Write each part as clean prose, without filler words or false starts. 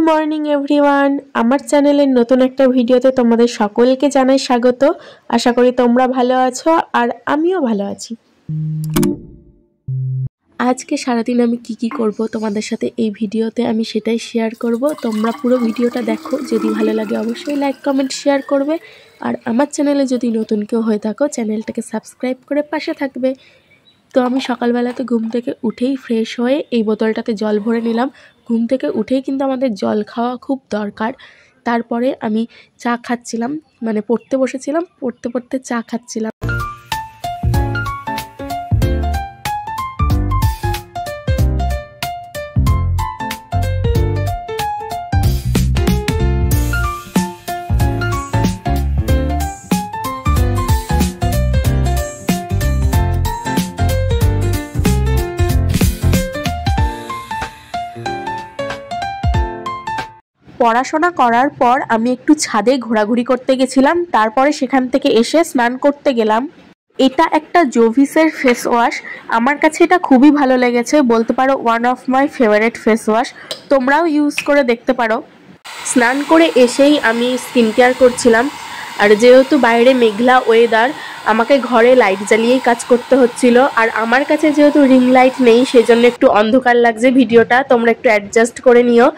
Morning everyone, আমার চ্যানেলের নতুন একটা ভিডিওতে তোমাদের সকলকে জানাই স্বাগত। আশা করি তোমরা ভালো আছো আর আমিও ভালো আছি। আজকে সারাদিন আমি কি করব তোমাদের সাথে এই ভিডিওতে আমি সেটাই শেয়ার করব। তোমরা পুরো ভিডিওটা দেখো, যদি ভালো লাগে অবশ্যই লাইক কমেন্ট শেয়ার করবে। আর আমার চ্যানেলে যদি নতুন কেউ হয়ে থাকো চ্যানেলটাকে সাবস্ক্রাইব করে পাশে থাকবে। তো আমি সকালবেলাতে ঘুম থেকে উঠেই ফ্রেশ হয়ে এই বোতলটাতে জল ভরে নিলাম। ঘুম থেকে উঠেই কিন্তু আমাদের জল খাওয়া খুব দরকার। তারপরে আমি চা খাচ্ছিলাম, মানে পড়তে বসেছিলাম, পড়তে পড়তে চা খাচ্ছিলাম। পড়াশোনা করার পর আমি একটু ছাদে ঘোরাঘুরি করতে গেছিলাম, তারপরে সেখান থেকে এসে স্নান করতে গেলাম। এটা একটা জোভিসের ফেস ওয়াশ, আমার কাছে এটা খুবই ভালো লেগেছে, বলতে পারো one of my favourite face wash. তোমরাও ইউজ করে দেখতে পারো। স্নান করে এসেই আমি স্কিন কেয়ার করছিলাম, আর যেহেতু বাইরে মেঘলা ওয়েদার আমাকে ঘরে লাইট জ্বালিয়েই কাজ করতে হচ্ছিল। আর আমার কাছে যেহেতু রিং লাইট নেই সেজন্য একটু অন্ধকার লাগছে ভিডিওটা, তোমরা একটু অ্যাডজাস্ট করে নিও।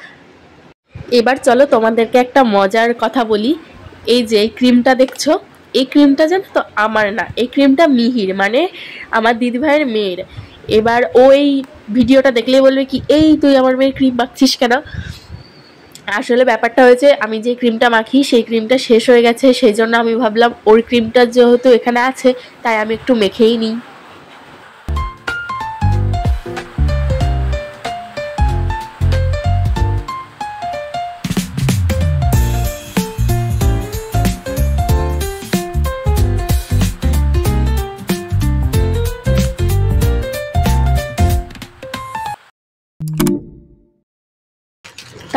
এবার চলো তোমাদেরকে একটা মজার কথা বলি। এই যে এই ক্রিমটা দেখছো, এই ক্রিমটা জানো তো আমার না, এই ক্রিমটা মিহির, মানে আমার দিদিভাইয়ের মেয়ের। এবার ও এই ভিডিওটা দেখলেই বলবে কি, এই তুই আমার মেয়ের ক্রিম মাখছিস কেন। আসলে ব্যাপারটা হয়েছে, আমি যে ক্রিমটা মাখি সেই ক্রিমটা শেষ হয়ে গেছে, সেই জন্য আমি ভাবলাম ওর ক্রিমটা যেহেতু এখানে আছে তাই আমি একটু মেখেই নিই।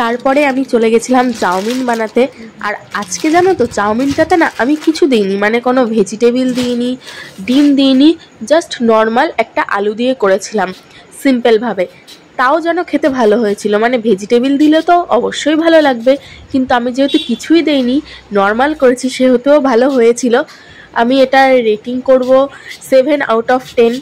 তারপরে আমি চলে গেছিলাম চাউমিন বানাতে। আর আজকে জানো তো চাউমিনটাতে না আমি কিছু দিইনি, মানে কোনো ভেজিটেবিল দিইনি, ডিম দিইনি, জাস্ট নর্মাল একটা আলু দিয়ে করেছিলাম সিম্পলভাবে। তাও যেন খেতে ভালো হয়েছিল, মানে ভেজিটেবিল দিলে তো অবশ্যই ভালো লাগবে, কিন্তু আমি যেহেতু কিছুই দেইনি, নর্মাল করেছি, সেহেতুও ভালো হয়েছিল। আমি এটার রেটিং করব 7/10।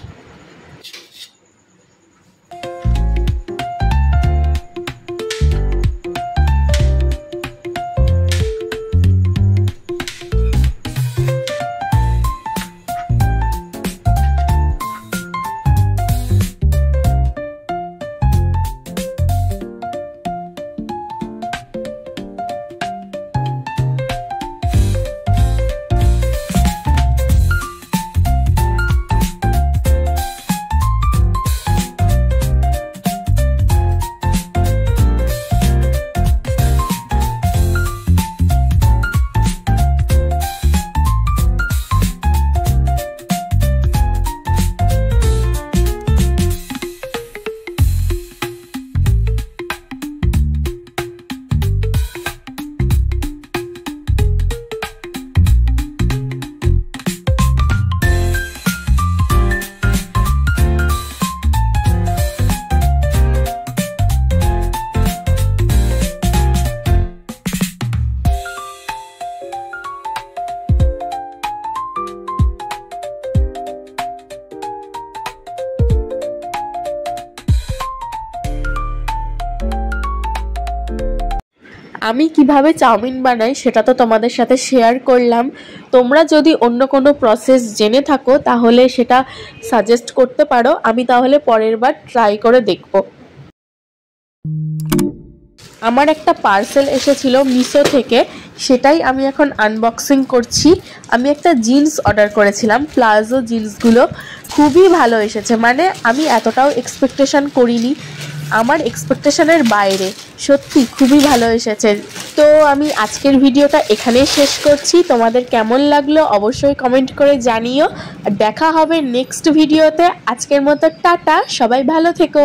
আমি কিভাবে চাউমিন বানাই সেটা তো তোমাদের সাথে শেয়ার করলাম। তোমরা যদি অন্য কোনো প্রসেস জেনে থাকো তাহলে সেটা সাজেস্ট করতে পারো, আমি তাহলে পরের বার ট্রাই করে দেখব। আমার একটা পার্সেল এসেছিল মিশো থেকে, সেটাই আমি এখন আনবক্সিং করছি। আমি একটা জিন্স অর্ডার করেছিলাম, প্লাজো জিন্সগুলো খুবই ভালো এসেছে, মানে আমি এতটাও এক্সপেকটেশন করিনি, আমার এক্সপেকটেশনের বাইরে, সত্যি খুবই ভালো এসেছে। তো আমি আজকের ভিডিওটা এখানেই শেষ করছি। তোমাদের কেমন লাগলো অবশ্যই কমেন্ট করে জানিও। দেখা হবে নেক্সট ভিডিওতে। আজকের মতো টাটা, সবাই ভালো থেকো।